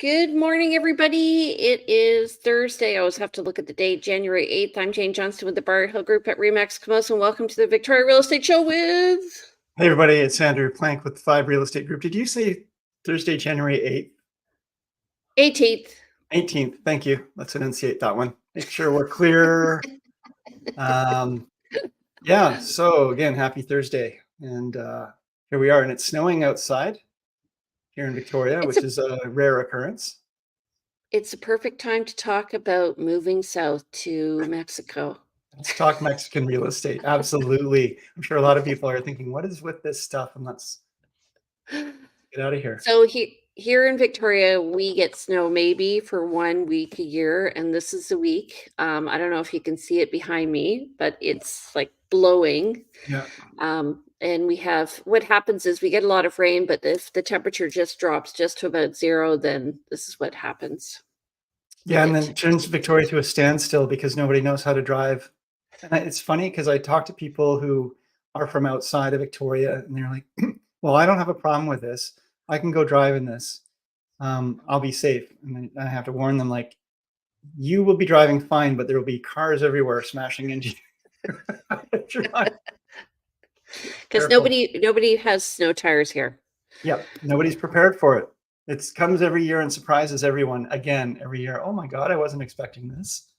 Good morning, everybody. It is Thursday. I always have to look at the date, January 8th. I'm Jane Johnston with the Bar Hill Group at RE/MAX Camosa, and welcome to the Victoria Real Estate Show with... Hey, everybody. It's Andrew Plank with 5 Real Estate Group. Did you say Thursday, January 8th? 18th. 18th. Thank you. Let's enunciate that one. Make sure we're clear. Yeah. So again, happy Thursday. And here we are. And it's snowing outside here in Victoria, which is a rare occurrence. It's a perfect time to talk about moving south to Mexico. Let's talk Mexican real estate. Absolutely. I'm sure a lot of people are thinking, what is with this stuff? And let's get out of here. So here in Victoria, we get snow maybe for 1 week a year, and this is the week. I don't know if you can see it behind me, but it's like blowing. Yeah. And we have, what happens is we get a lot of rain, but if the temperature just drops just to about 0, then this is what happens. Yeah, and then it turns Victoria to a standstill because nobody knows how to drive. And it's funny because I talk to people who are from outside of Victoria, and they're like, well, I don't have a problem with this. I can go drive in this. I'll be safe. And then I have to warn them, like, you will be driving fine, but there will be cars everywhere smashing into you. Because nobody has snow tires here. Yeah, nobody's prepared for it. It comes every year and surprises everyone again every year. Oh my God, I wasn't expecting this.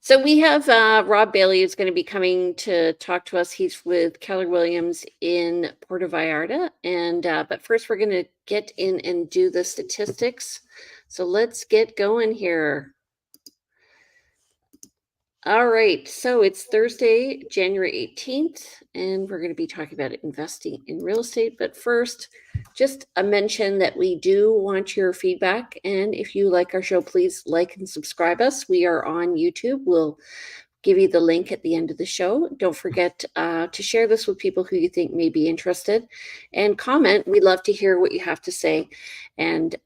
So we have Rob Bailey is going to be coming to talk to us. He's with Keller Williams in Puerto Vallarta. And but first we're going to get in and do the statistics. So let's get going here. All right, so it's Thursday, January 18th, and we're going to be talking about investing in real estate. But first, just a mention that we do want your feedback. And if you like our show, please like and subscribe us. We are on YouTube. We'll give you the link at the end of the show. Don't forget to share this with people who you think may be interested. And comment. We'd love to hear what you have to say. And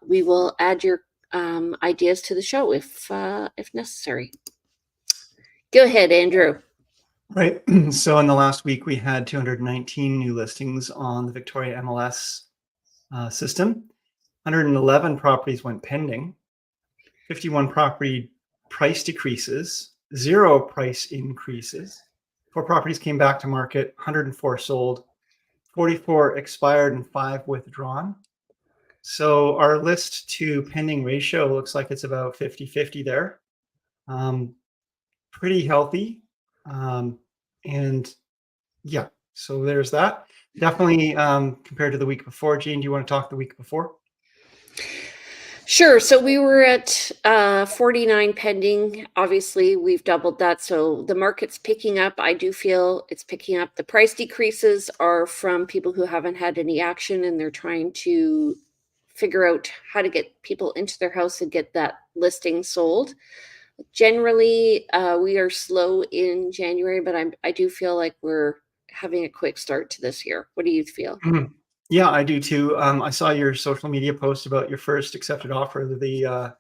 we will add your ideas to the show if necessary. Go ahead, Andrew. Right. So in the last week, we had 219 new listings on the Victoria MLS system. 111 properties went pending. 51 property price decreases, 0 price increases. 4 properties came back to market, 104 sold, 44 expired, and 5 withdrawn. So our list to pending ratio looks like it's about 50-50 there. Pretty healthy. And yeah, so there's that. Definitely compared to the week before. Jane, do you want to talk the week before? Sure. So we were at 49 pending. Obviously, we've doubled that. So the market's picking up. I do feel it's picking up. The price decreases are from people who haven't had any action, and they're trying to figure out how to get people into their house and get that listing sold. Generally, we are slow in January, but I do feel like we're having a quick start to this year. What do you feel? Yeah, I do too. I saw your social media post about your first accepted offer of the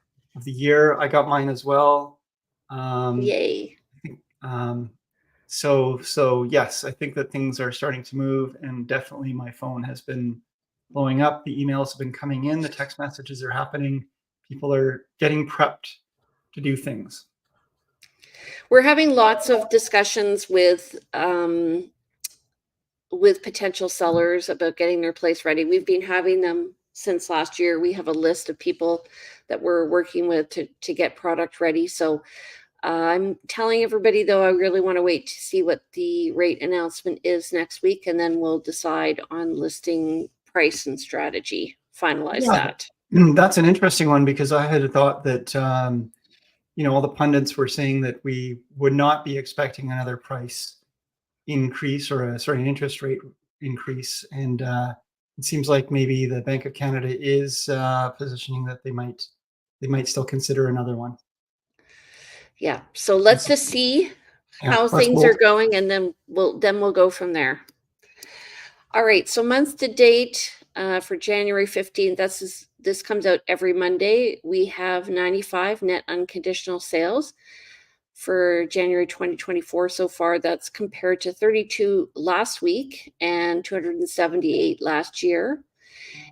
year. I got mine as well. Yay! So yes, I think that things are starting to move, and definitely my phone has been blowing up. The emails have been coming in. The text messages are happening. People are getting prepped to do things. We're having lots of discussions with potential sellers about getting their place ready. We've been having them since last year. We have a list of people that we're working with to get product ready. So I'm telling everybody, though, I really want to wait to see what the rate announcement is next week, and then we'll decide on listing price and strategy, finalize that. That's an interesting one, because I had thought that all the pundits were saying that we would not be expecting another price increase or an interest rate increase. And it seems like maybe the Bank of Canada is positioning that they might still consider another one. Yeah. So let's just see how things are going, and then we'll go from there. All right. So month to date for January 15th, this comes out every Monday. We have 95 net unconditional sales for January 2024 so far. That's compared to 32 last week and 278 last year.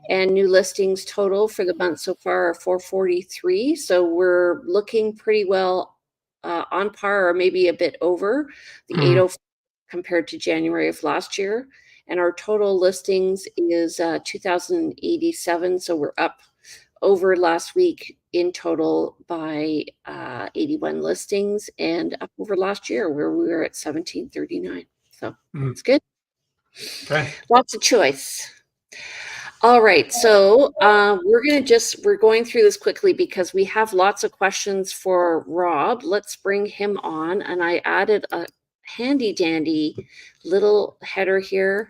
and new listings total for the month so far are 443. So we're looking pretty well on par, or maybe a bit over the 804 compared to January of last year. And our total listings is 2,087. So we're up over last week in total by 81 listings, and up over last year where we were at 1,739. So it's good. Okay. Lots of choice. All right, so we're going through this quickly because we have lots of questions for Rob. Let's bring him on, and I added a handy dandy little header here.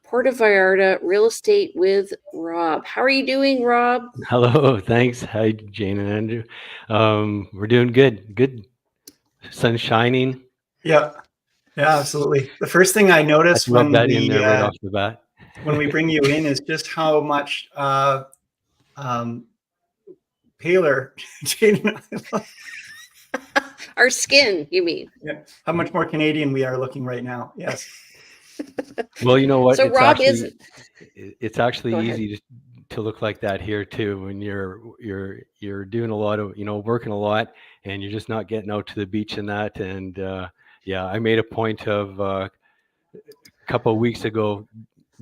Puerto Vallarta real estate with Rob. How are you doing, Rob? Hello, thanks. Hi, Jane and Andrew. We're doing good. Good. Sun shining. Yeah, absolutely. The first thing I noticed Let's rub that in there right off the bat. when we bring you in is just how much paler Jane and I Our skin, you mean? Yeah, how much more Canadian we are looking right now. Yes. Well, you know what? So it's Rob actually, is. It's actually Go easy to look like that here too when you're doing a lot of working a lot and you're just not getting out to the beach and that. And yeah, I made a point of a couple of weeks ago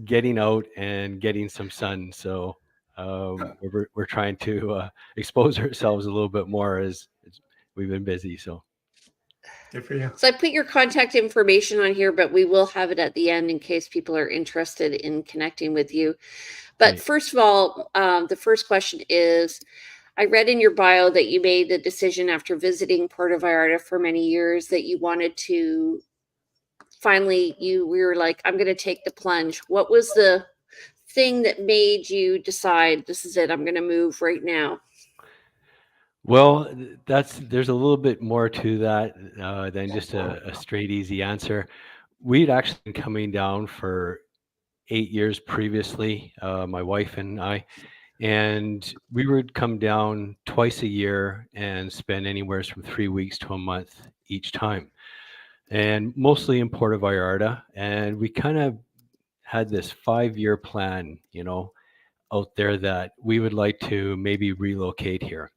getting out and getting some sun. So we're trying to expose ourselves a little bit more as we've been busy. So Good for you. So I put your contact information on here, but we will have it at the end in case people are interested in connecting with you. But first of all, the first question is, I read in your bio that you made the decision after visiting Puerto Vallarta for many years that you wanted to finally, we were like, I'm going to take the plunge. What was the thing that made you decide this is it, I'm going to move right now? Well, there's a little bit more to that than just a straight easy answer. We'd actually been coming down for 8 years previously, my wife and I, and we would come down twice a year and spend anywhere from 3 weeks to a month each time, and mostly in Puerto Vallarta. And we kind of had this 5-year plan, out there that we would like to maybe relocate here.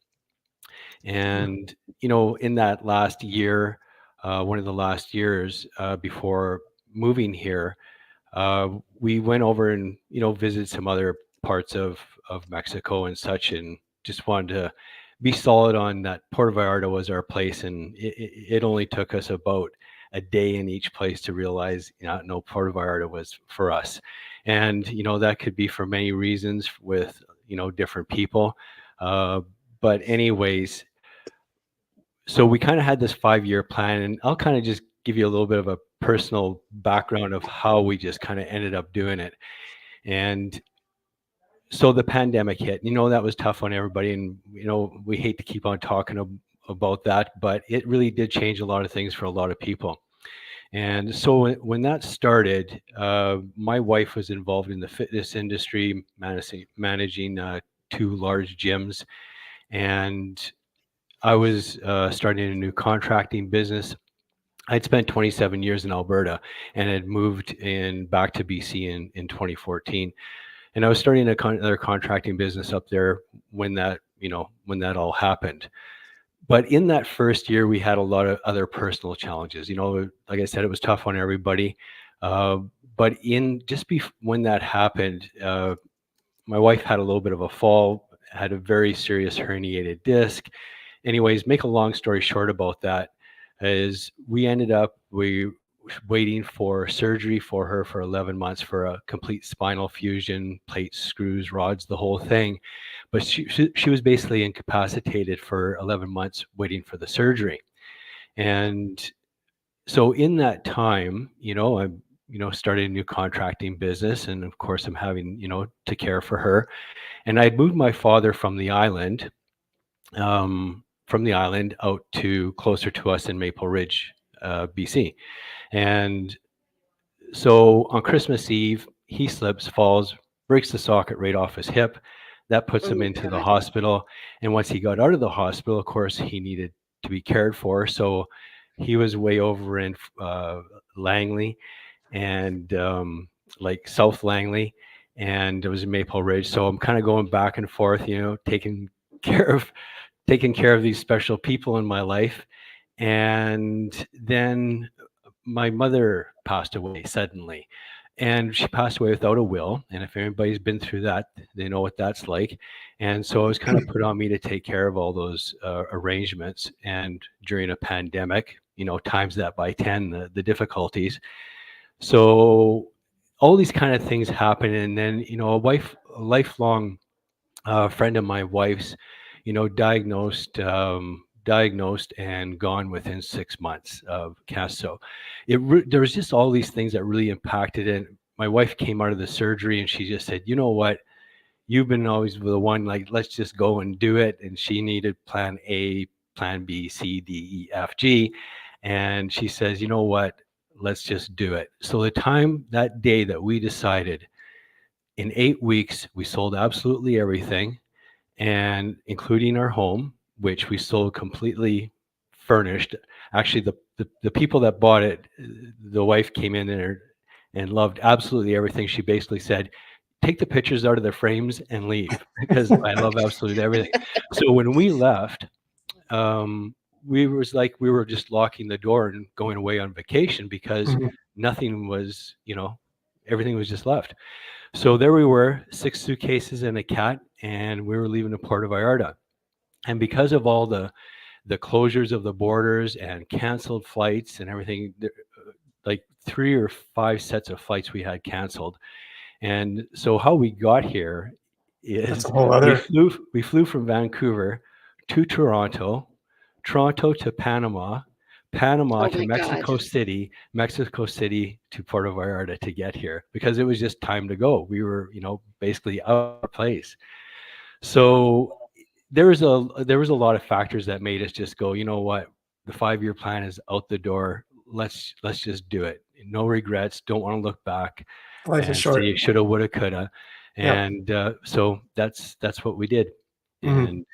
And, in that last year, one of the last years before moving here, we went over and, visited some other parts of Mexico and such, and just wanted to be solid on that Puerto Vallarta was our place. And it only took us about a day in each place to realize, no, Puerto Vallarta was for us. And, that could be for many reasons with, different people. But anyways, so we kind of had this 5-year plan, and I'll kind of just give you a little bit of a personal background of how we just kind of ended up doing it. And so the pandemic hit, that was tough on everybody. And, we hate to keep on talking about that, but it really did change a lot of things for a lot of people. And so when that started, my wife was involved in the fitness industry, managing 2 large gyms. And I was starting a new contracting business. I'd spent 27 years in Alberta and had moved back to BC in 2014. And I was starting another contracting business up there when that all happened. But in that first year, we had a lot of other personal challenges. Like I said, it was tough on everybody. But when that happened, my wife had a little bit of a fall, had a very serious herniated disc. Anyways, make a long story short about that is we waiting for surgery for her for 11 months for a complete spinal fusion, plates, screws, rods, the whole thing. But she was basically incapacitated for 11 months waiting for the surgery. And so in that time, I'm started a new contracting business, and of course I'm having to care for her. And I'd moved my father from the island out to closer to us in Maple Ridge, BC. And so on Christmas Eve, he slips, falls, breaks the socket right off his hip. That puts him into the hospital. And once he got out of the hospital, of course, he needed to be cared for. So he was way over in Langley and like South Langley. and it was in Maple Ridge. So I'm kind of going back and forth, taking care of these special people in my life. And then my mother passed away suddenly, and she passed away without a will. And if anybody's been through that, they know what that's like. And so it was kind of put on me to take care of all those arrangements. And during a pandemic, times that by 10, the difficulties. So all these kind of things happen. And then, a lifelong friend of my wife's, diagnosed and gone within 6 months of cancer. So there was just all these things that really impacted it. My wife came out of the surgery and she just said, you know what, you've been always the one, like, let's just go and do it. And she needed plan A, plan B, C, D, E, F, G. And she says, you know what, let's just do it. So that day that we decided, in 8 weeks, we sold absolutely everything, and including our home, which we sold completely furnished. Actually, the people that bought it, the wife came in there and loved absolutely everything. She basically said, take the pictures out of the frames and leave, because I love absolutely everything. So when we left, we were just locking the door and going away on vacation, because nothing was, everything was just left. So there we were, 6 suitcases and a cat, and we were leaving to Puerto Vallarta. And because of all the closures of the borders and canceled flights and everything, like 3 or 5 sets of flights we had canceled. And so how we got here That's is a whole other. we flew from Vancouver to Toronto to Panama, Oh to my God. Mexico City to Puerto Vallarta to get here, because it was just time to go. We were, basically out of place. So there was a lot of factors that made us just go, you know what, the 5-year plan is out the door. Let's just do it. No regrets. Don't want to look back Life is and short. say shoulda, woulda, coulda. Yep. And so that's what we did, Mhm. and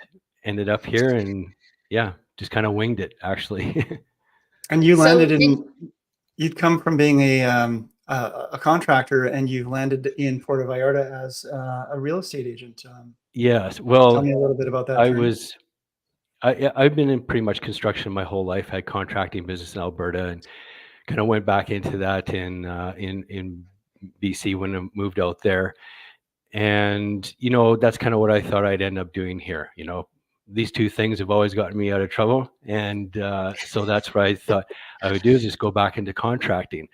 ended up here, and yeah, just kind of winged it, actually. And you So landed you'd come from being a contractor, and you landed in Puerto Vallarta as a real estate agent. Yes. Tell Well, me a little bit about that journey. I've been in pretty much construction my whole life. Had contracting business in Alberta, and kind of went back into that in BC when I moved out there. And that's kind of what I thought I'd end up doing here. These two things have always gotten me out of trouble, and so that's what I thought I would do, is just go back into contracting.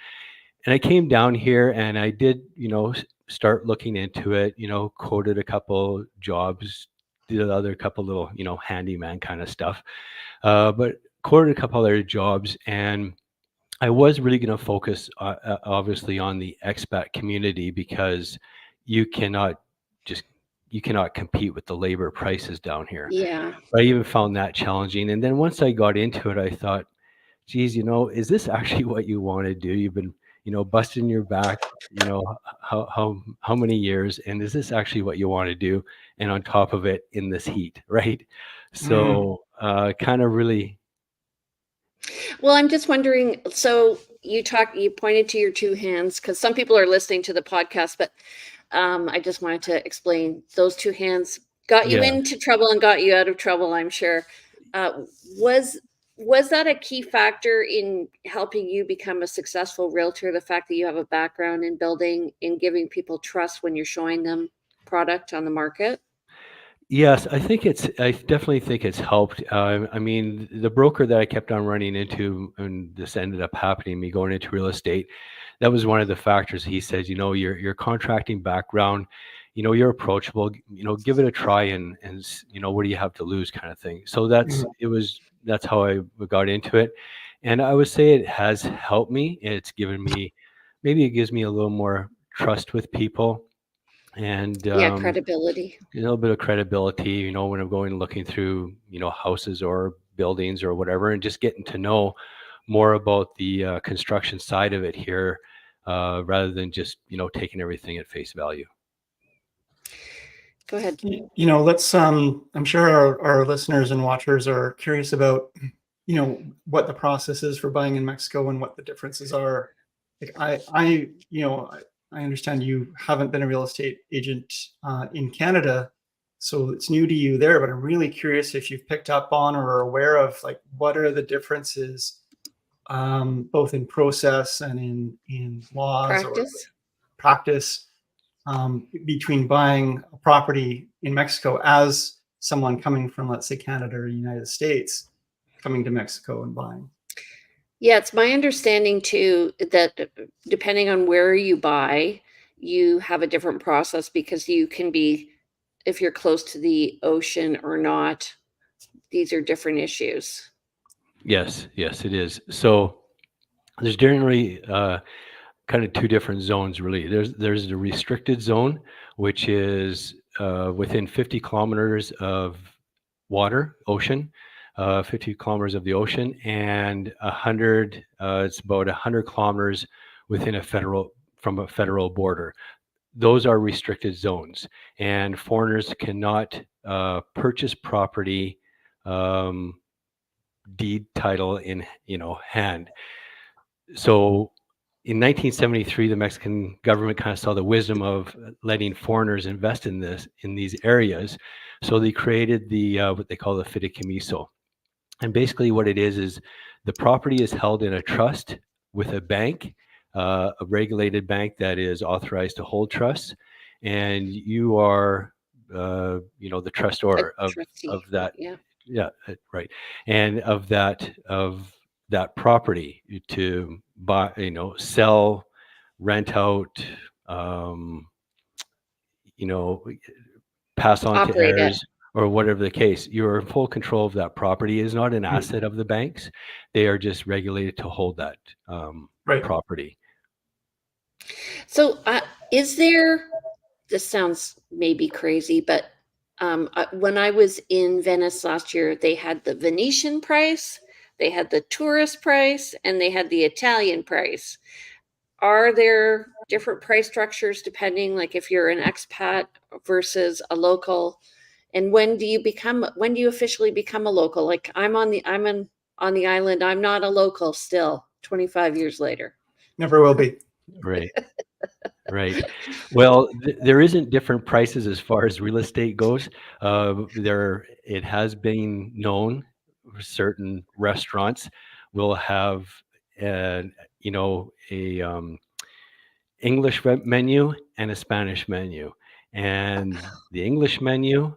And I came down here and I did, start looking into it, quoted a couple jobs, did another couple little, handyman kind of stuff, but quoted a couple other jobs. And I was really going to focus, obviously, on the expat community, because you cannot just you cannot compete with the labor prices down here. yeah. But I even found that challenging. And then once I got into it, I thought, geez, is this actually what you want to do? You've been, busting your back, how many years, and is this actually what you want to do? And on top of it, in this heat, right? So, kind of really, Well, I'm just wondering, so you pointed to your two hands, because some people are listening to the podcast, but I just wanted to explain those two hands got you yeah. into trouble and got you out of trouble, I'm sure. Uh, was was that a key factor in helping you become a successful realtor? The fact that you have a background in building, in giving people trust when you're showing them product on the market? Yes, I definitely think it's helped. I mean, the broker that I kept on running into, and this ended up happening, me going into real estate, that was one of the factors. He says, your contracting background, you're approachable, give it a try, and what do you have to lose, kind of thing. So that's how I got into it. And I would say it has helped me. Maybe it gives me a little more trust with people, and Yeah, credibility. a little bit of credibility, when I'm going looking through, houses or buildings or whatever, and just getting to know more about the construction side of it here, rather than just, taking everything at face value. Go ahead. Let's I'm sure our listeners and watchers are curious about what the process is for buying in Mexico and what the differences are. Like I I understand you haven't been a real estate agent in Canada, so it's new to you there, but I'm really curious if you've picked up on or are aware of, like, what are the differences both in process and in laws or Practice? practice between buying a property in Mexico as someone coming from, let's say, Canada or the United States, coming to Mexico and buying. Yeah, it's my understanding too that depending on where you buy, you have a different process because you can be, if you're close to the ocean or not, these are different issues. Yes, yes, it is. So there's generally kind of two different zones, really. There's the restricted zone, which is within 50 kilometers of water, ocean, 50 kilometers of the ocean, and 100. It's about 100 kilometers within from a federal border. Those are restricted zones, and foreigners cannot purchase property, deed title in hand. So in 1973, the Mexican government kind of saw the wisdom of letting foreigners invest in these areas. So they created the what they call the fideicomiso. And basically what it is the property is held in a trust with a bank, a regulated bank that is authorized to hold trusts. And you are, the trustor A trustee. of that. Yeah. Yeah, right. And of that property to buy, sell, rent out, um, you know, pass on to Operate it. heirs or whatever the case. You're in full control of that property. It is not an asset of the banks. They are just regulated to hold that Right. property. So, is there, this sounds maybe crazy, but when I was in Venice last year, they had the Venetian price, they had the tourist price, and they had the Italian price. Are there different price structures depending, like if you're an expat versus a local? And when do you officially become a local? Like on the island, I'm not a local still, 25 years later. Never will be. Right. Right. Well, there isn't different prices as far as real estate goes. It has been known certain restaurants will have, an, a English menu and a Spanish menu, and the English menu,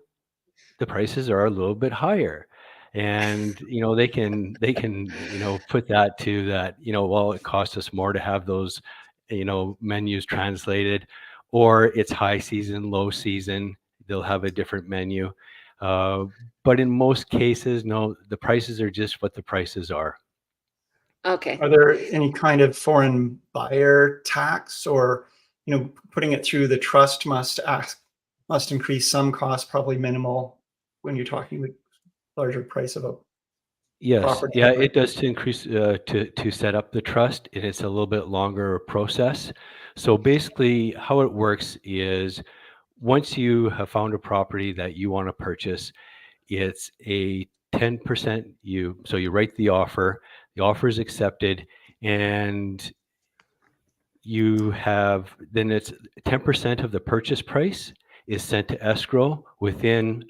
the prices are a little bit higher, and they can put that to that, well, it costs us more to have those menus translated, or it's high season, low season, they'll have a different menu, uh, but in most cases, no, the prices are just what the prices are. Okay. Are there any kind of foreign buyer tax, or, putting it through the trust must increase some cost, probably minimal, when you're talking the larger price of a Yes, property yeah, outright? it does to increase to set up the trust, and it's a little bit longer process. So basically, how it works is once you have found a property that you want to purchase, it's a 10%. So you write the offer is accepted, and then it's 10% of the purchase price is sent to escrow within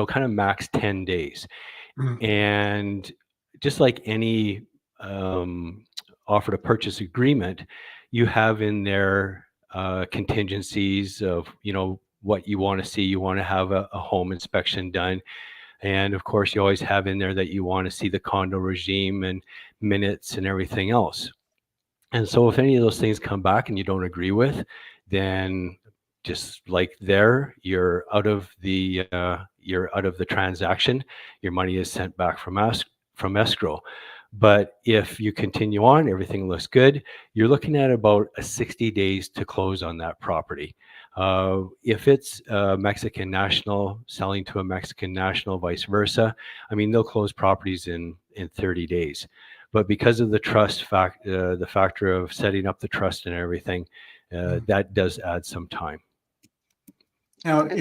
kind of max 10 days. Mhm. And just like any offer to purchase agreement, you have in there contingencies of what you want to see. You want to have a home inspection done, and of course, you always have in there that you want to see the condo regime and minutes and everything else. And so, if any of those things come back and you don't agree with, then just like there, you're out of the transaction. Your money is sent back from escrow. But if you continue on, everything looks good, you're looking at about 60 days to close on that property. If it's a Mexican national selling to a Mexican national, vice versa, I mean, they'll close properties in 30 days. But because of the the factor of setting up the trust and everything, that does add some time. Now, Okay.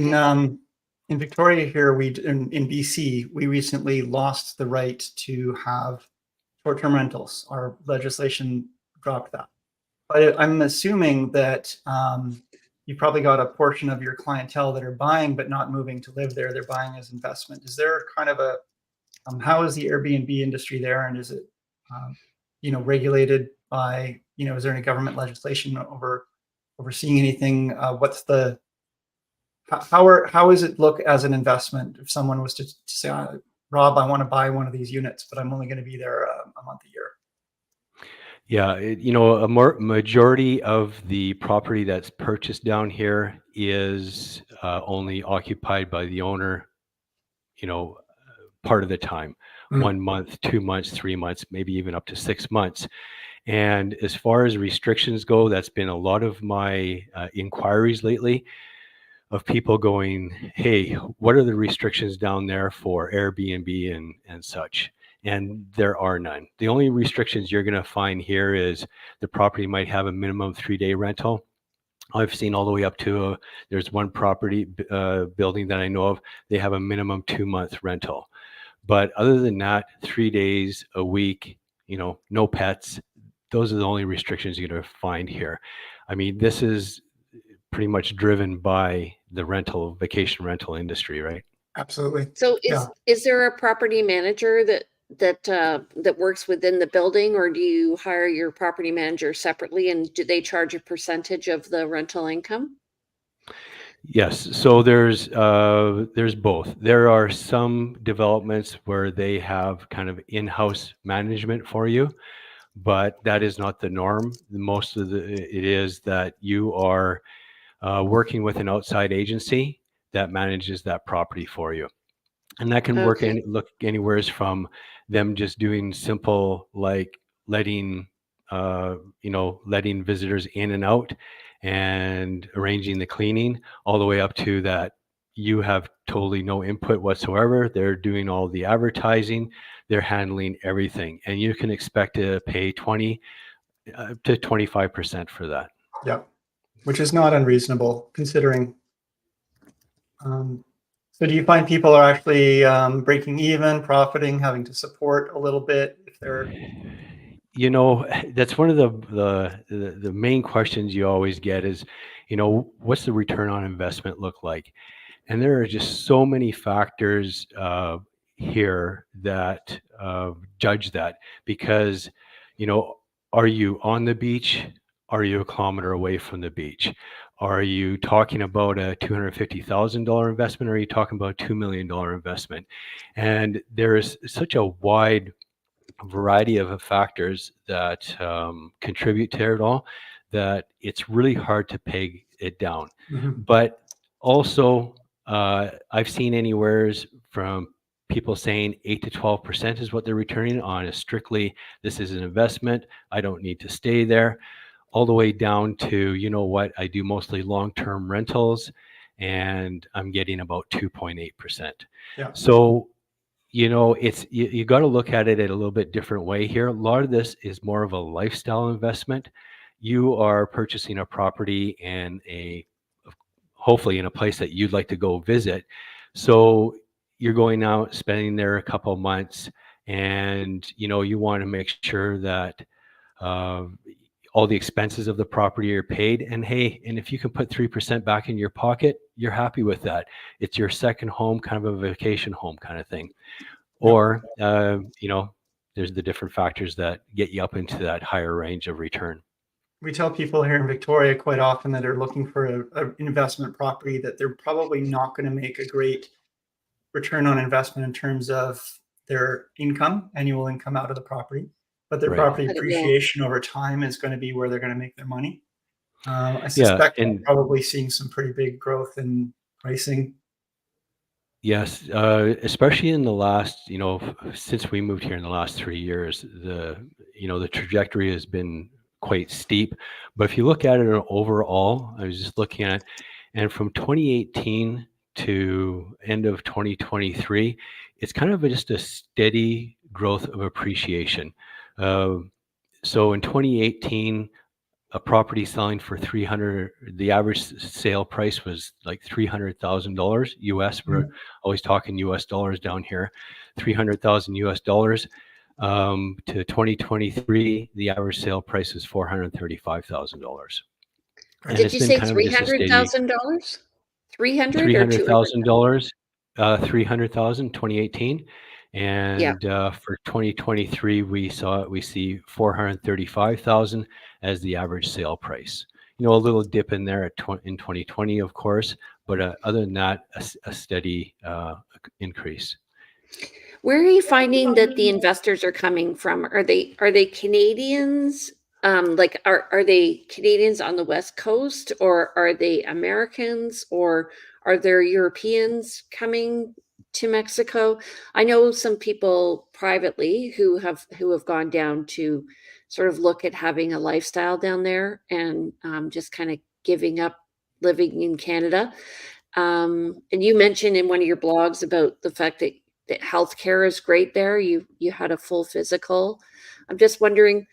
in Victoria here, in BC, we recently lost the right to have short-term rentals. Our legislation dropped that But I'm assuming that you probably got a portion of your clientele that are buying but not moving to live there. They're buying as investment. Is there kind of a how is the Airbnb industry there, and is it regulated by is there any government legislation overseeing anything? What's the how is it look as an investment if someone was to say, Rob, I want to buy one of these units, but I'm only going to be there a month a year? Yeah, a majority of the property that's purchased down here is only occupied by the owner, part of the time, 1 month, 2 months, 3 months, maybe even up to 6 months. And as far as restrictions go, that's been a lot of my inquiries lately of people going, hey, what are the restrictions down there for Airbnb and such? And there are none. The only restrictions you're going to find here is the property might have a minimum 3-day rental. I've seen all the way up to there's one property building that I know of, they have a minimum 2-month rental. But other than that, 3 days a week, no pets, those are the only restrictions you're going to find here. I mean, this is pretty much driven by the vacation rental industry, right? Absolutely. So is there a property manager that works within the building, or do you hire your property manager separately, and do they charge a percentage of the rental income? Yes. So there's both. There are some developments where they have kind of in-house management for you, but that is not the norm. Most of it is that you are working with an outside agency that manages that property for you. And that can look anywhere from them just doing simple, like letting visitors in and out and arranging the cleaning, all the way up to that you have totally no input whatsoever. They're doing all the advertising, they're handling everything, and you can expect to pay 20 to 25% for that. Yeah, which is not unreasonable considering. So do you find people are actually breaking even, profiting, having to support a little bit if they're? That's one of the main questions you always get is, what's the return on investment look like? And there are just so many factors here that judge that, because, are you on the beach? Are you a kilometer away from the beach? Are you talking about a $250,000 investment, or are you talking about a $2 million investment? And there is such a wide variety of factors that contribute to it all, that it's really hard to peg it down. But also, I've seen anywhere from people saying 8 to 12% is what they're returning on is strictly, this is an investment, I don't need to stay there, all the way down to, I do mostly long-term rentals and I'm getting about 2.8%. Yeah. So, it's you got to look at it in a little bit different way here. A lot of this is more of a lifestyle investment. You are purchasing a property in hopefully in a place that you'd like to go visit. So you're going out, spending there a couple of months, and you want to make sure that all the expenses of the property are paid. And if you can put 3% back in your pocket, you're happy with that. It's your second home, kind of a vacation home kind of thing. Or, there's the different factors that get you up into that higher range of return. We tell people here in Victoria quite often that are looking for an investment property that they're probably not going to make a great return on investment in terms of their annual income out of the property, but their property appreciation over time is going to be where they're going to make their money. I suspect we're probably seeing some pretty big growth in pricing. Yes, especially in the last, since we moved here in the last 3 years, the trajectory has been quite steep. But if you look at it overall, I was just looking at it, and from 2018 to end of 2023, it's kind of just a steady growth of appreciation. So in 2018, a property selling for the average sale price was like $300,000 US. We're always talking US dollars down here, $300,000 US dollars. To 2023, the average sale price is $435,000. And Did it's you been say kind of just a steady $300,000? 300 or 200? $300,000, 300,000, 2018. Yeah. And for 2023, we see 435,000 as the average sale price. You know, a little dip in there in 2020, of course, but other than that, a steady increase. Where are you finding that the investors are coming from? Are they Canadians? Like are they Canadians on the West Coast, or are they Americans, or are there Europeans coming to Mexico? I know some people privately who have gone down to sort of look at having a lifestyle down there, and just kind of giving up living in Canada. And you mentioned in one of your blogs about the fact that healthcare is great there. You had a full physical. I'm just wondering,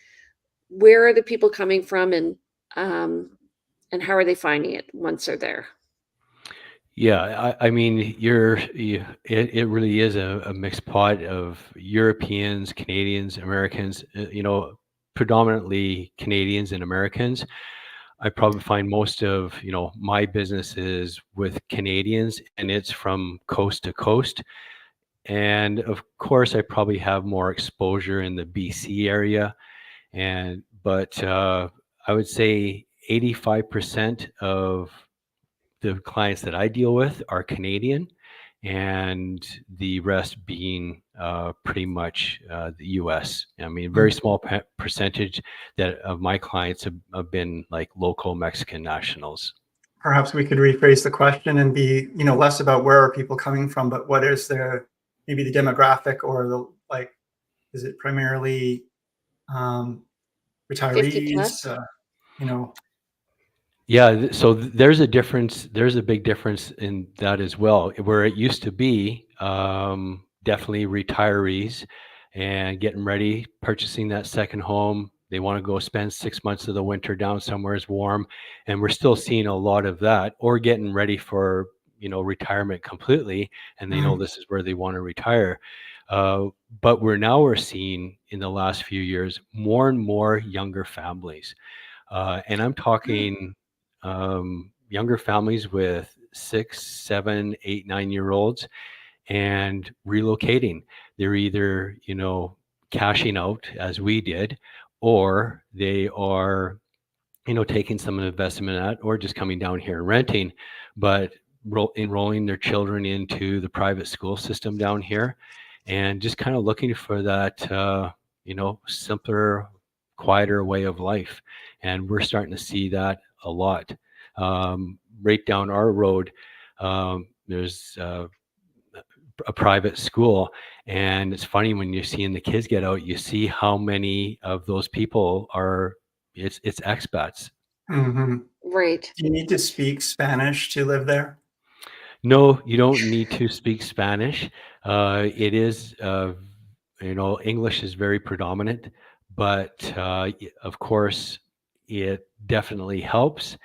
where are the people coming from, um, and how are they finding it once they're there? Yeah, I mean, it really is a mixed pot of Europeans, Canadians, Americans, predominantly Canadians and Americans. I probably find most of, my business is with Canadians, and it's from coast to coast. And of course, I probably have more exposure in the BC area. But I would say 85% of the clients that I deal with are Canadian, and the rest being pretty much the US. I mean, very small percentage that of my clients have been like local Mexican nationals. Perhaps we could rephrase the question and be, less about where are people coming from, but what is maybe the demographic, or is it primarily 50 retirees? plus? Yeah, so there's a difference. There's a big difference in that as well. Where it used to be definitely retirees and getting ready, purchasing that second home. They want to go spend 6 months of the winter down somewhere is warm, and we're still seeing a lot of that. Or getting ready for retirement completely, and they know this is where they want to retire. But we're seeing in the last few years more and more younger families. And I'm talking younger families with 6, 7, 8, 9-year-olds and relocating. They're either, cashing out as we did, or they are, taking some investment in that, or just coming down here and renting, but enrolling their children into the private school system down here, and just kind of looking for that, simpler, quieter way of life. And we're starting to see that a lot. Right down our road, there's a private school, and it's funny when you're seeing the kids get out, you see how many of those people are it's expats. Right. Do you need to speak Spanish to live there? No, you don't need to speak Spanish. It is, English is very predominant, but of course, it definitely helps.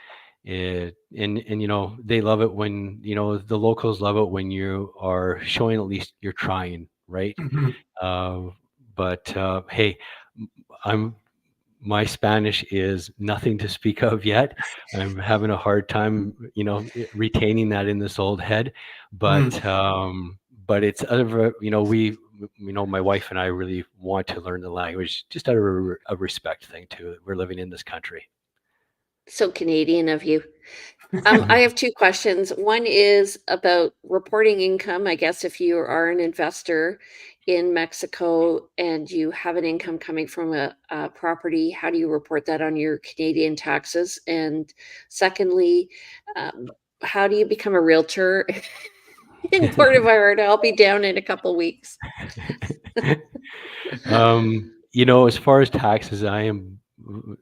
They love it when, the locals love it when you are showing at least you're trying, right? But hey, I'm my Spanish is nothing to speak of yet. I'm having a hard time, retaining that in this old head. But it's out of my wife and I really want to learn the language, just out of a respect thing too. That we're living in this country. So Canadian of you. I have two questions. One is about reporting income. I guess if you are an investor in Mexico and you have an income coming from a property, how do you report that on your Canadian taxes? And secondly, how do you become a realtor in Puerto Vallarta? I'll be down in a couple weeks. As far as taxes, I am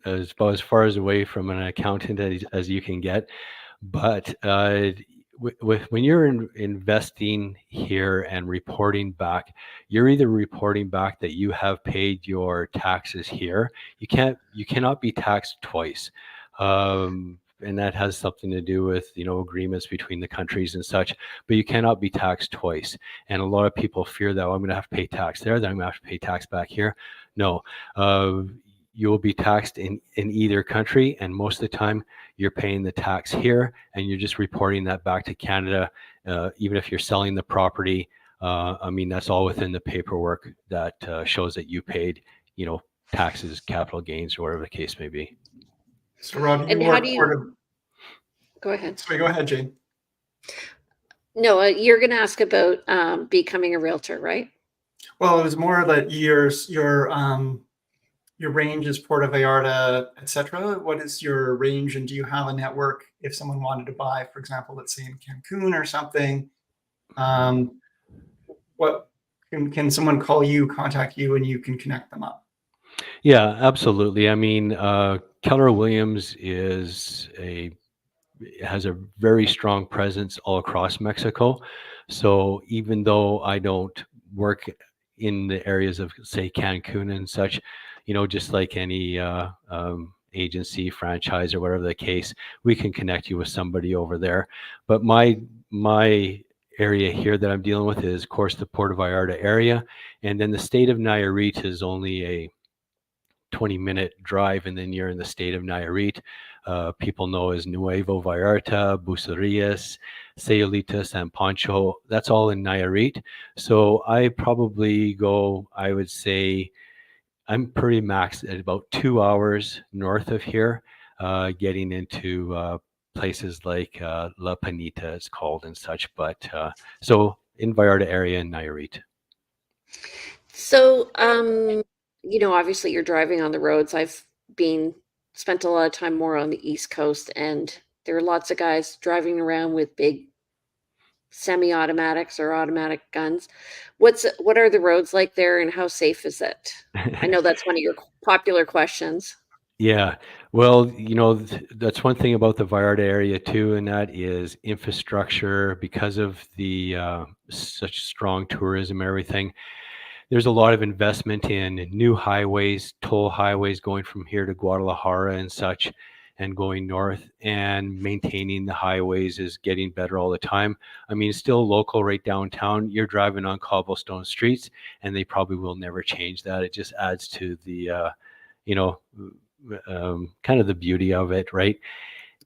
as far as away from an accountant as you can get. But when you're investing here and reporting back, you're either reporting back that you have paid your taxes here. You cannot be taxed twice. and that has something to do with, agreements between the countries and such, but you cannot be taxed twice. And a lot of people fear that, I'm going to have to pay tax there, then I'm going to have to pay tax back here. No, you will be taxed in either country, and most of the time you're paying the tax here and you're just reporting that back to Canada. Even if you're selling the property, that's all within the paperwork that shows that you paid, taxes, capital gains, or whatever the case may be. So Rob, And how do you go ahead? Sorry, go ahead, Jane. No, you're going to ask about becoming a realtor, right? Well, it was more that your range is Puerto Vallarta, etc. What is your range, and do you have a network if someone wanted to buy, for example, let's say in Cancun or something? What can someone call you, contact you, and you can connect them up? Yeah, absolutely. Keller Williams has a very strong presence all across Mexico. So even though I don't work in the areas of, say, Cancun and such, just like any agency, franchise, or whatever the case, we can connect you with somebody over there. But my area here that I'm dealing with is, of course, the Puerto Vallarta area, and then the state of Nayarit is only a 20-minute drive, and then you're in the state of Nayarit. People know as Nuevo Vallarta, Bucerías, Sayulita, San Pancho. That's all in Nayarit. So I probably go, I would say, I'm pretty maxed at about 2 hours north of here, getting into places like La Panita, it's called, and such. But so in Vallarta area in Nayarit. So, obviously you're driving on the roads. I've spent a lot of time more on the East Coast, and there are lots of guys driving around with big semi-automatics or automatic guns. What are the roads like there, and how safe is it? I know that's one of your popular questions. Yeah, well, that's one thing about the Vallarta area too, and that is infrastructure. Because of the such strong tourism and everything, there's a lot of investment in new highways, toll highways going from here to Guadalajara and such, and going north, and maintaining the highways is getting better all the time. It's still local right downtown. You're driving on cobblestone streets, and they probably will never change that. It just adds to the, kind of the beauty of it, right?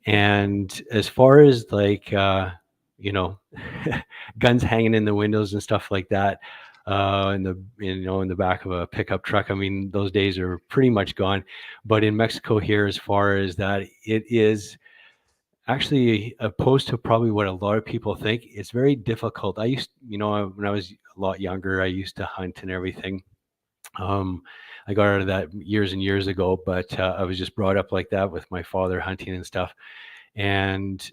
And as far as like, guns hanging in the windows and stuff like that, in the back of a pickup truck, those days are pretty much gone. But in Mexico here, as far as that, it is actually, opposed to probably what a lot of people think, it's very difficult. When I was a lot younger, I used to hunt and everything. I got out of that years and years ago, but I was just brought up like that with my father hunting and stuff. And,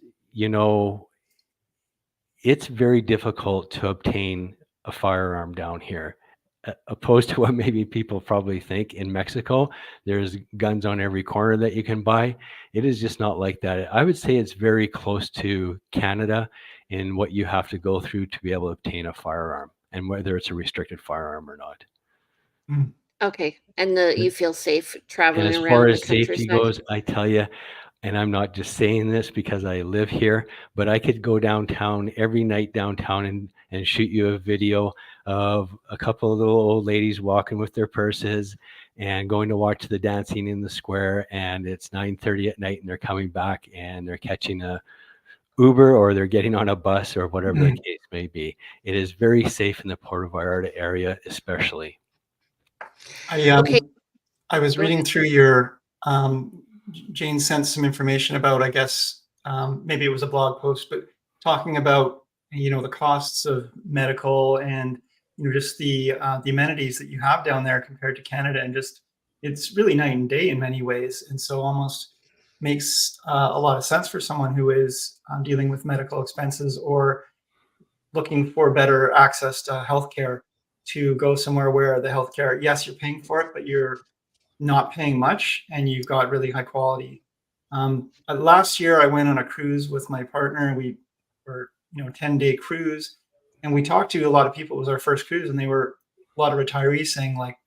it's very difficult to obtain a firearm down here, opposed to what maybe people probably think. In Mexico, there's guns on every corner that you can buy. It is just not like that. I would say it's very close to Canada in what you have to go through to be able to obtain a firearm, and whether it's a restricted firearm or not. Okay, and you feel safe And traveling as far around the as safety countryside? goes, I tell you, and I'm not just saying this because I live here, but I could go downtown every night downtown and shoot you a video of a couple of little old ladies walking with their purses and going to watch the dancing in the square, and it's 9:30 at night and they're coming back and they're catching a Uber, or they're getting on a bus, or whatever the case may be. It is very safe in the Puerto Vallarta area, especially. Okay, I was go reading ahead. through your Jane sent some information about, I guess, maybe it was a blog post, but talking about the costs of medical and just the amenities that you have down there compared to Canada, and just it's really night and day in many ways, and so almost makes a lot of sense for someone who is dealing with medical expenses or looking for better access to healthcare to go somewhere where the healthcare, yes, you're paying for it, but you're not paying much and you've got really high quality. Last year I went on a cruise with my partner, and we were 10-day cruise, and we talked to a lot of people. It was our first cruise, and they were a lot of retirees saying, like,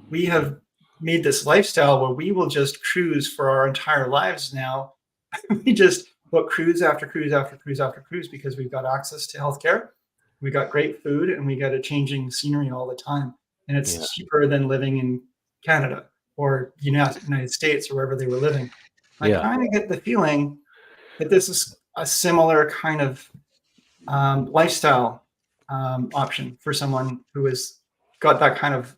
we have made this lifestyle where we will just cruise for our entire lives now we just book cruise after cruise after cruise after cruise because we've got access to healthcare, we got great food, and we got a changing scenery all the time. And it's Yeah. cheaper than living in Canada or United States or wherever they were living. I Yeah. kind of get the feeling that this is a similar kind of lifestyle option for someone who has got that kind of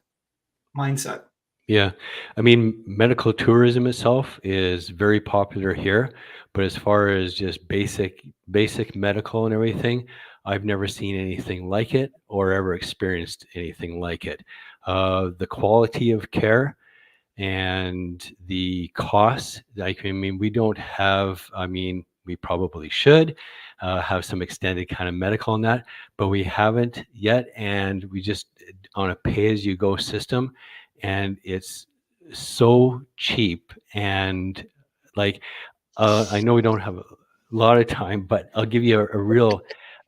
mindset. Yeah. I mean, medical tourism itself is very popular here, but as far as just basic medical and everything, I've never seen anything like it or ever experienced anything like it. The quality of care and the costs, like, I mean, we don't have, I mean, we probably should have some extended kind of medical on that, but we haven't yet. And we just on a pay-as-you-go system, and it's so cheap. And like, I know we don't have a lot of time, but I'll give you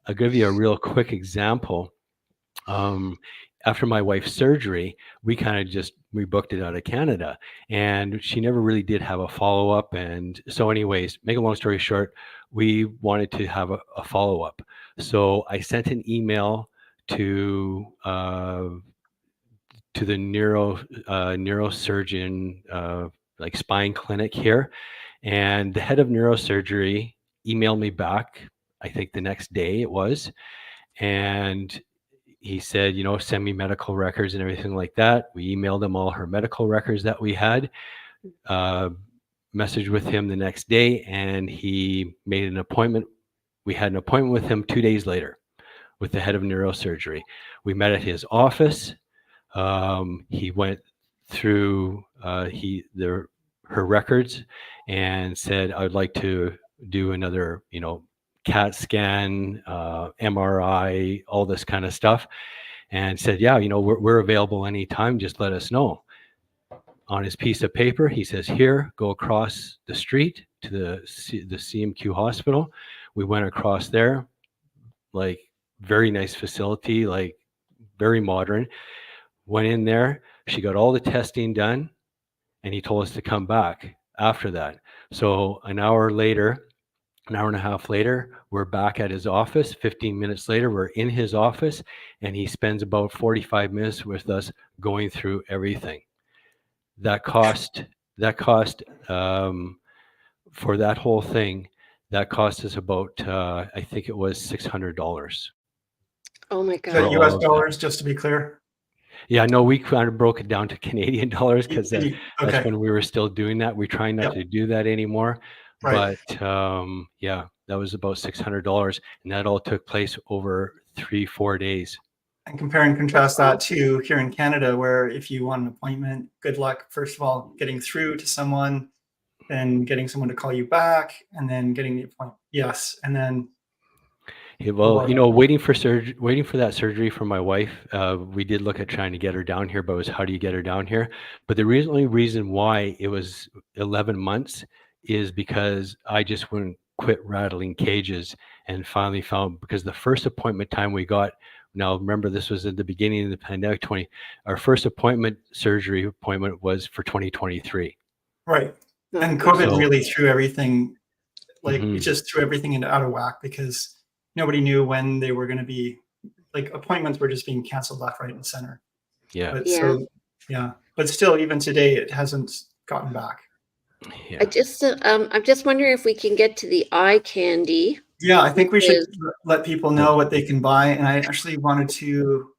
I'll give you a real quick example. um, After my wife's surgery, we kind of just we booked it out of Canada, and she never really did have a follow up. And so, anyways, make a long story short, we wanted to have a follow up. So I sent an email to the neurosurgeon, like spine clinic here, and the head of neurosurgery emailed me back. I think the next day it was, and he said, you know, send me medical records and everything like that. We emailed him all her medical records that we had, messaged with him the next day, and he made an appointment. We had an appointment with him 2 days later with the head of neurosurgery. We met at his office. He went through her records and said, I would like to do another, you know, CAT scan, MRI, all this kind of stuff, and said, yeah, you know, we're available anytime. Just let us know. On his piece of paper, he says, here, go across the street to the CMQ hospital. We went across there, like very nice facility, like very modern. Went in there, she got all the testing done, and he told us to come back after that. So an hour and a half later, we're back at his office. 15 minutes later, we're in his office, and he spends about 45 minutes with us going through everything. That cost for that whole thing, that cost us about, I think it was $600 Oh my Is that for God. all US of that. dollars, just to be clear? Yeah, no, we kind of broke it down to Canadian dollars because that's Okay. when we were still doing that. We try not Yep. to do that anymore. Right. But yeah, that was about $600, and that all took place over 3-4 days. And compare and contrast that to here in Canada, where if you want an appointment, good luck, first of all, getting through to someone, then getting someone to call you back, and then getting the appointment. Yes. And then, Yeah, well, or, you know, waiting for that surgery for my wife, we did look at trying to get her down here, but it was how do you get her down here? But the only reason why it was 11 months is because I just wouldn't quit rattling cages, and finally found, because the first appointment time we got, now remember this was at the beginning of the pandemic, our first surgery appointment was for 2023. right. Oh, And gosh. COVID So- really threw everything, like Mhm. it just threw everything into out of whack because nobody knew when they were going to be, like appointments were just being canceled left, right, and center. Yeah, But Yeah. so, yeah, but still, even today, it hasn't gotten back. yeah. I'm just wondering if we can get to the eye candy. Yeah, I think we should Is- let people know what they can buy. And I actually wanted to,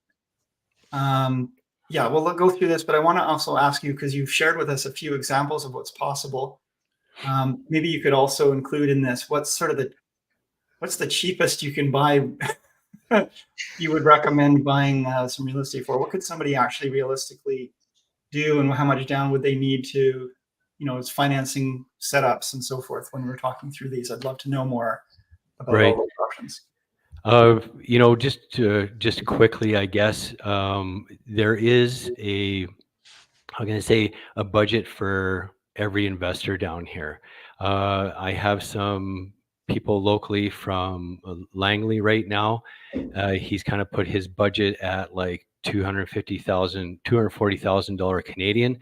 yeah, we'll go through this, but I want to also ask you, because you've shared with us a few examples of what's possible. Maybe you could also include in this, what's the cheapest you can buy you would recommend buying some real estate for? What could somebody actually realistically do, and how much down would they need to, you know, it's financing setups and so forth when we're talking through these? I'd love to know more about Right. all those options. You know, just quickly, I guess, there is I'm going to say a budget for every investor down here. I have some people locally from Langley right now. He's kind of put his budget at like $240,000 Canadian,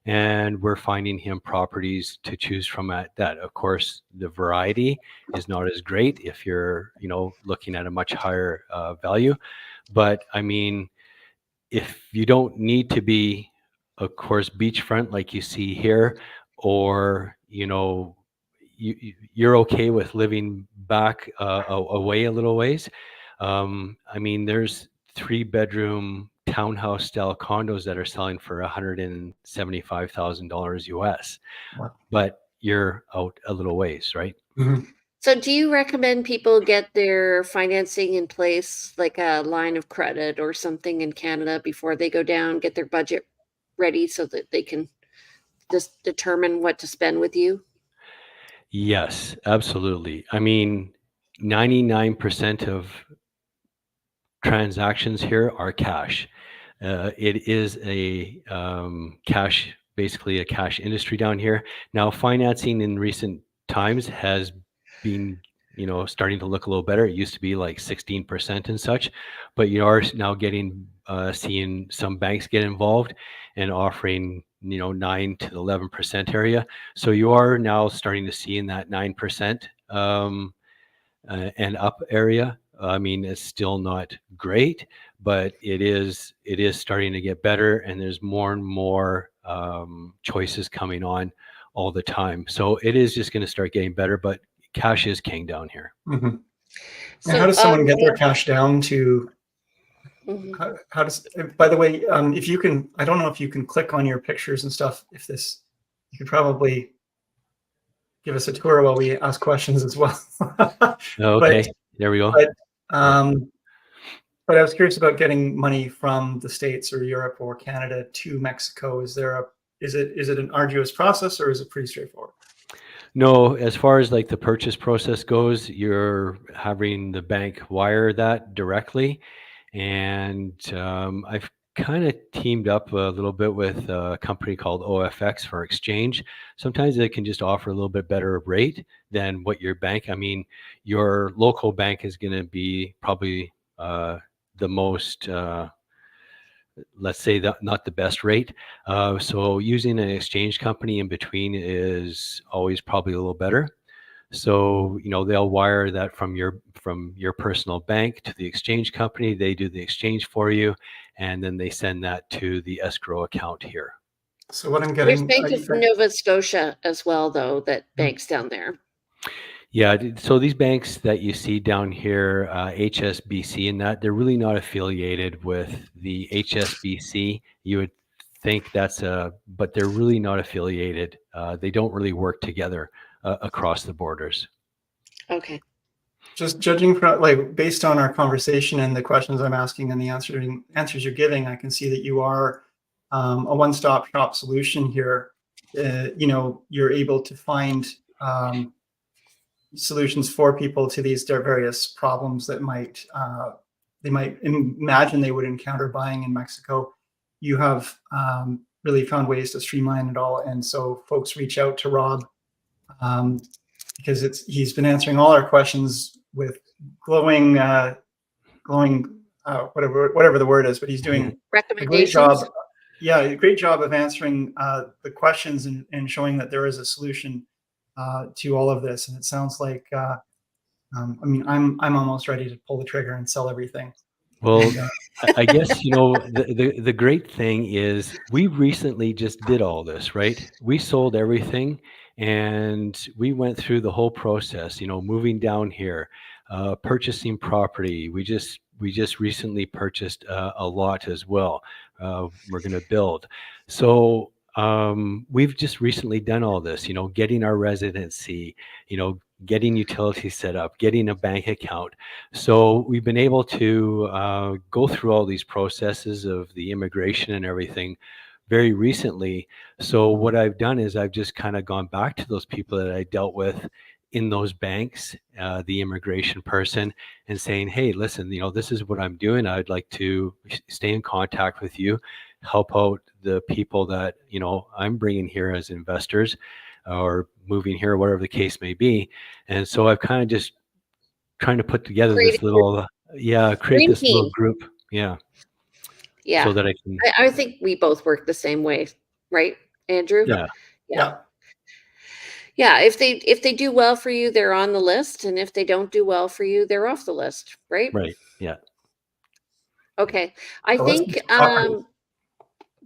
and we're finding him properties to choose from at that. Of course, the variety is not as great if you're, looking at a much higher value. But I mean, if you don't need to be, of course, beachfront like you see here, or you're okay with living back away a little ways. I mean, there's 3-bedroom townhouse style condos that are selling for $175,000 US, Wow. but you're out a little ways, right? Mhm. So do you recommend people get their financing in place, like a line of credit or something in Canada before they go down, get their budget ready so that they can just determine what to spend with you? Yes, absolutely. I mean, 99% of transactions here are cash. It is a basically a cash industry down here. Now, financing in recent times has been, starting to look a little better. It used to be like 16% and such, but you are now seeing some banks get involved and offering, 9 to 11% area. So you are now starting to see in that 9%. And up area. I mean, it's still not great, but it is starting to get better, and there's more and more choices coming on all the time. So it is just going to start getting better, but cash is king down here. Mhm. And how So, does someone get their cash down to? mhm. How does? By the way, if you can, I don't know if you can click on your pictures and stuff. You could probably give us a tour while we ask questions as well. But Okay, there we go. but um, but I was curious about getting money from the States or Europe or Canada to Mexico. Is it an arduous process, or is it pretty straightforward? No, as far as like the purchase process goes, you're having the bank wire that directly. And I've kind of teamed up a little bit with a company called OFX for exchange. Sometimes they can just offer a little bit better rate than what your bank. I mean, your local bank is going to be probably the most, let's say, not the best rate. So using an exchange company in between is always probably a little better. So, they'll wire that from your personal bank to the exchange company. They do the exchange for you, and then they send that to the escrow account here. So what I'm There's getting, Bank of Nova Scotia as well, though, that banks down there. Yeah, so these banks that you see down here, HSBC and that, they're really not affiliated with the HSBC. You would think but they're really not affiliated. They don't really work together across the borders. Okay. just judging from based on our conversation and the questions I'm asking and the answers you're giving, I can see that you are a one-stop shop solution here. You're able to find solutions for people to these various problems that they might imagine they would encounter buying in Mexico. You have really found ways to streamline it all, and so folks reach out to Rob because he's been answering all our questions with glowing, whatever the word is, but he's doing a great job. Yeah, a great job of answering the questions and showing that there is a solution to all of this. And it sounds like, I mean, I'm almost ready to pull the trigger and sell everything. Well, I guess, the great thing is we recently just did all this, right? We sold everything and we went through the whole process, moving down here, purchasing property. We just recently purchased a lot as well. We're going to build. So we've just recently done all this, getting our residency, getting utilities set up, getting a bank account. So we've been able to go through all these processes of the immigration and everything very recently. So what I've done is I've just kind of gone back to those people that I dealt with in those banks, the immigration person, and saying, hey, listen, this is what I'm doing. I'd like to stay in contact with you, help out the people that, I'm bringing here as investors or moving here, whatever the case may be. And so I've kind of just trying to put together this little, create this little group. Yeah. Yeah. So that I can. I think we both work the same way, right? Andrew? Yeah. Yeah. Yeah, if they do well for you, they're on the list, and if they don't do well for you, they're off the list, right? Right. Yeah. Okay. I So let's get think to property.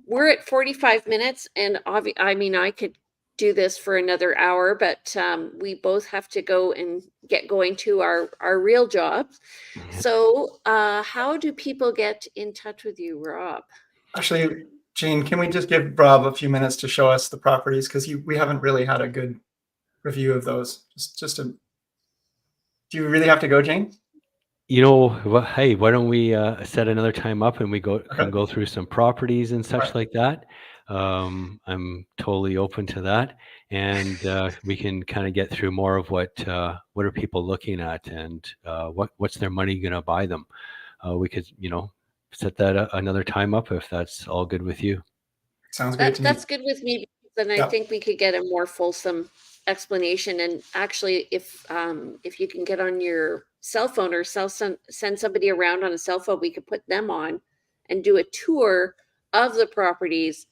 we're at 45 minutes, and I mean, I could do this for another hour, but we both have to go and get going to our real jobs. So how do people get in touch with you, Rob? Actually, Jane, can we just give Rob a few minutes to show us the properties? Because we haven't really had a good review of those. Do you really have to go, Jane? Hey, why don't we set another time up and we can Okay. go through some properties and such Right. like that. I'm totally open to that, and we can kind of get through more of what are people looking at, and what's their money going to buy them. We could set that another time up if that's all good with you. Sounds great to me. That's good with me, because then I Yeah. think we could get a more fulsome explanation. And actually, if you can get on your cell phone or send somebody around on a cell phone, we could put them on and do a tour of the properties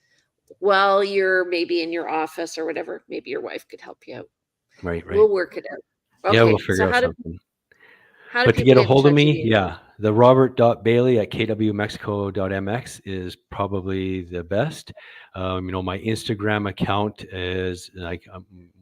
while you're maybe in your office or whatever. Maybe your wife could help you out. Right. We'll work it out. Yeah, we'll Okay, so figure out something. how do But to people get a get in hold of touch with me, you? yeah, the robert.bailey@kwmexico.mx is probably the best. My Instagram account is like,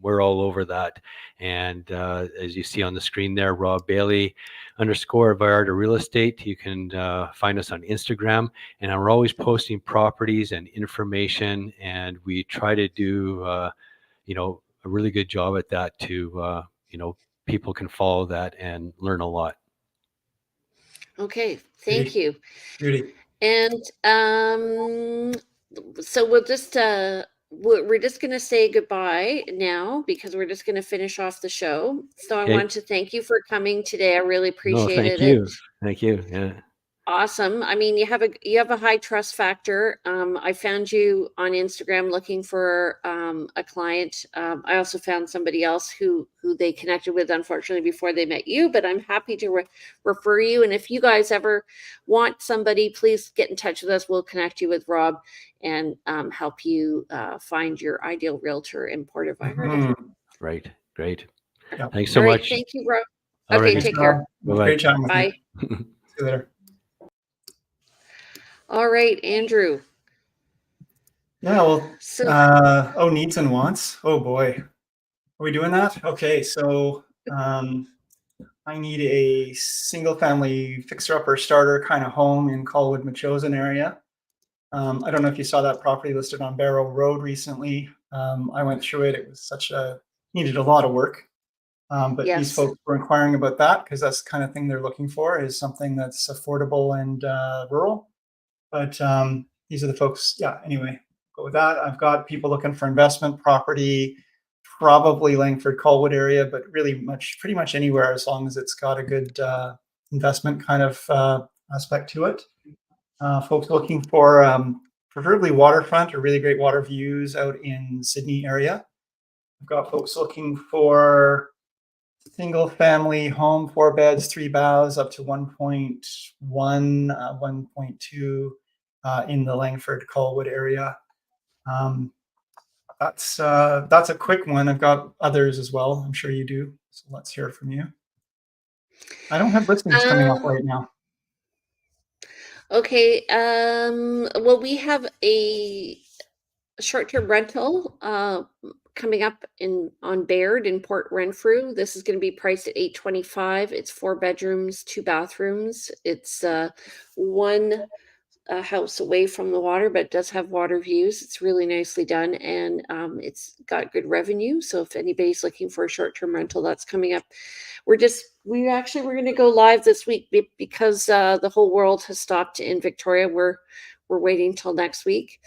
we're all over that. And as you see on the screen there, Rob Bailey _Vallarta Real Estate. You can find us on Instagram. And we're always posting properties and information. And we try to do, a really good job at that to, people can follow that and learn a lot. Okay, thank you. Beauty. And so we'll just we're just going to say goodbye now, because we're just going to finish off the show. So I Okay. want to thank you for coming today. I really No, appreciated thank it. you. Thank you. Yeah. Awesome. I mean, you have a high trust factor. I found you on Instagram looking for a client. I also found somebody else who they connected with, unfortunately, before they met you. But I'm happy to refer you. And if you guys ever want somebody, please get in touch with us. We'll connect you with Rob and help you find your ideal realtor in Puerto Vallarta. Right. Great. Yeah. Thanks so All right. much. Thank you, Rob. All Okay. right. Take care. Bye-bye. Great chatting with Bye. you. See you later. All right, Andrew. Yeah, well, So needs and wants. Oh boy. Are we doing that? Okay, so I need a single family fixer-upper starter kind of home in Colwood Machosen area. I don't know if you saw that property listed on Barrow Road recently. I went through it. It was needed a lot of work. But these yes. folks were inquiring about that because that's the kind of thing they're looking for, is something that's affordable and rural. But these are the folks. Yeah, anyway, go with that. I've got people looking for investment property, probably Langford Colwood area, but really pretty much anywhere, as long as it's got a good investment kind of aspect to it. Folks looking for preferably waterfront or really great water views out in Sydney area. I've got folks looking for single family home, 4 beds, 3 baths, up to 1.1, 1.2 in the Langford Colwood area. That's a quick one. I've got others as well. I'm sure you do. So let's hear from you. I don't have listings coming up right now. Okay. Well, we have a short-term rental coming up on Baird in Port Renfrew. This is going to be priced at $825. It's 4 bedrooms, 2 bathrooms. It's one house away from the water, but it does have water views. It's really nicely done, and it's got good revenue. So if anybody's looking for a short-term rental, that's coming up. We're going to go live this week because the whole world has stopped in Victoria. We're waiting till next week.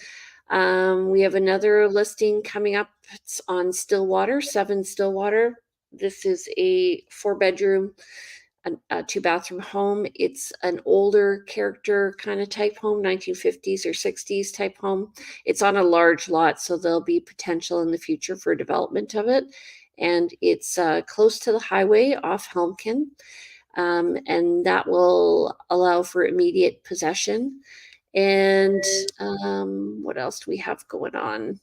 We have another listing coming up. It's on Stillwater, 7 Stillwater. This is a 4 bedroom, a 2 bathroom home. It's an older character kind of type home, 1950s or 60s type home. It's on a large lot, so there'll be potential in the future for development of it. And it's close to the highway off Helmkin, and that will allow for immediate possession. And what else do we have going on?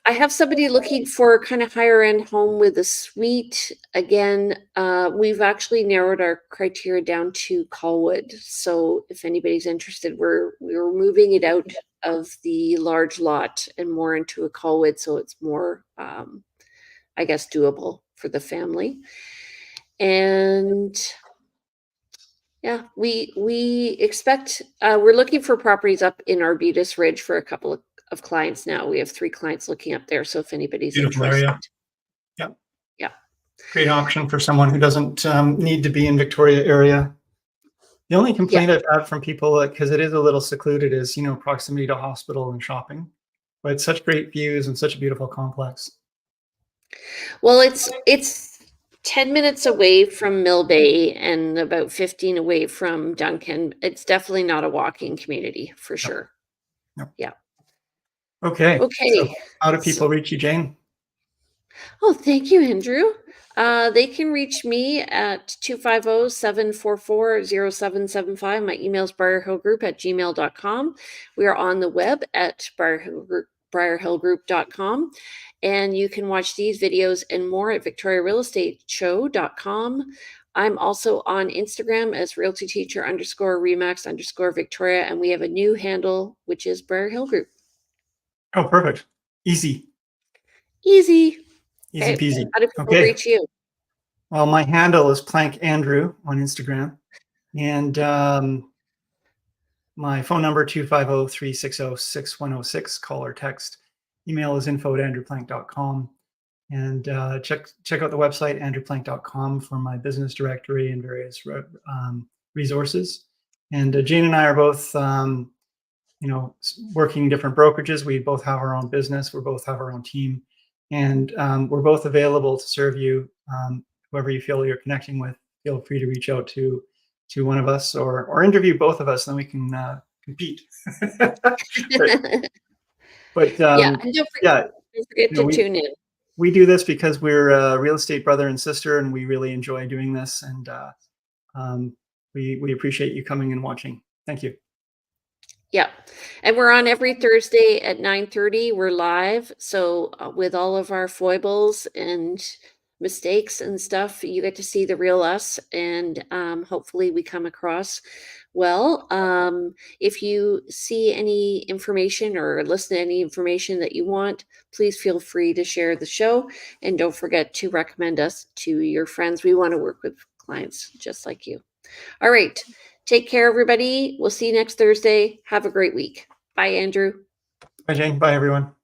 I have somebody looking for kind of higher end home with a suite. Again, we've actually narrowed our criteria down to Colwood. So if anybody's interested, we're moving it out of the large lot and more into a Colwood, so it's more, I guess, doable for the family. And yeah, we expect, we're looking for properties up in Arbutus Ridge for a couple of clients now. We have 3 clients looking up there. So if anybody's Beautiful interested. area. Yep. Yeah. Great option for someone who doesn't need to be in Victoria area. The only complaint I've had from people, because it is a little secluded, is, you know, proximity to hospital and shopping. But it's such great views and such a beautiful complex. Well, it's 10 minutes away from Mill Bay and about 15 away from Duncan. It's definitely not a walking community for sure. Yep. Yeah. Okay. Okay. So how do people reach you, Jane? Oh, thank you, Andrew. They can reach me at 250-744-0775. My email is briarhillgroup@gmail.com. We are on the web at briarhillgroup.com. And you can watch these videos and more at victoriarealestateshow.com. I'm also on Instagram as realtyteacher_remax_Victoria. And we have a new handle, which is Briar Hill Group. Oh, perfect. Easy. Easy. Easy Okay. peasy. How do people Okay. reach you? Well, my handle is plankandrew on Instagram. And my phone number, 250-360-6106, call or text. Email is info@andrewplank.com. And check out the website, andrewplank.com, for my business directory and various resources. And Jane and I are both, you know, working different brokerages. We both have our own business. We both have our own team. And we're both available to serve you. Whoever you feel you're connecting with, feel free to reach out to one of us, or interview both of us, and then we can compete. but Yeah, and don't forget to tune in. We do this because we're a real estate brother and sister, and we really enjoy doing this. And we appreciate you coming and watching. Thank you. Yeah, and we're on every Thursday at 9:30. We're live, so with all of our foibles and mistakes and stuff, you get to see the real us, and hopefully we come across well. If you see any information or listen to any information that you want, please feel free to share the show, and don't forget to recommend us to your friends. We want to work with clients just like you. All right. Take care, everybody. We'll see you next Thursday. Have a great week. Bye, Andrew. Bye, Jane. Bye, everyone.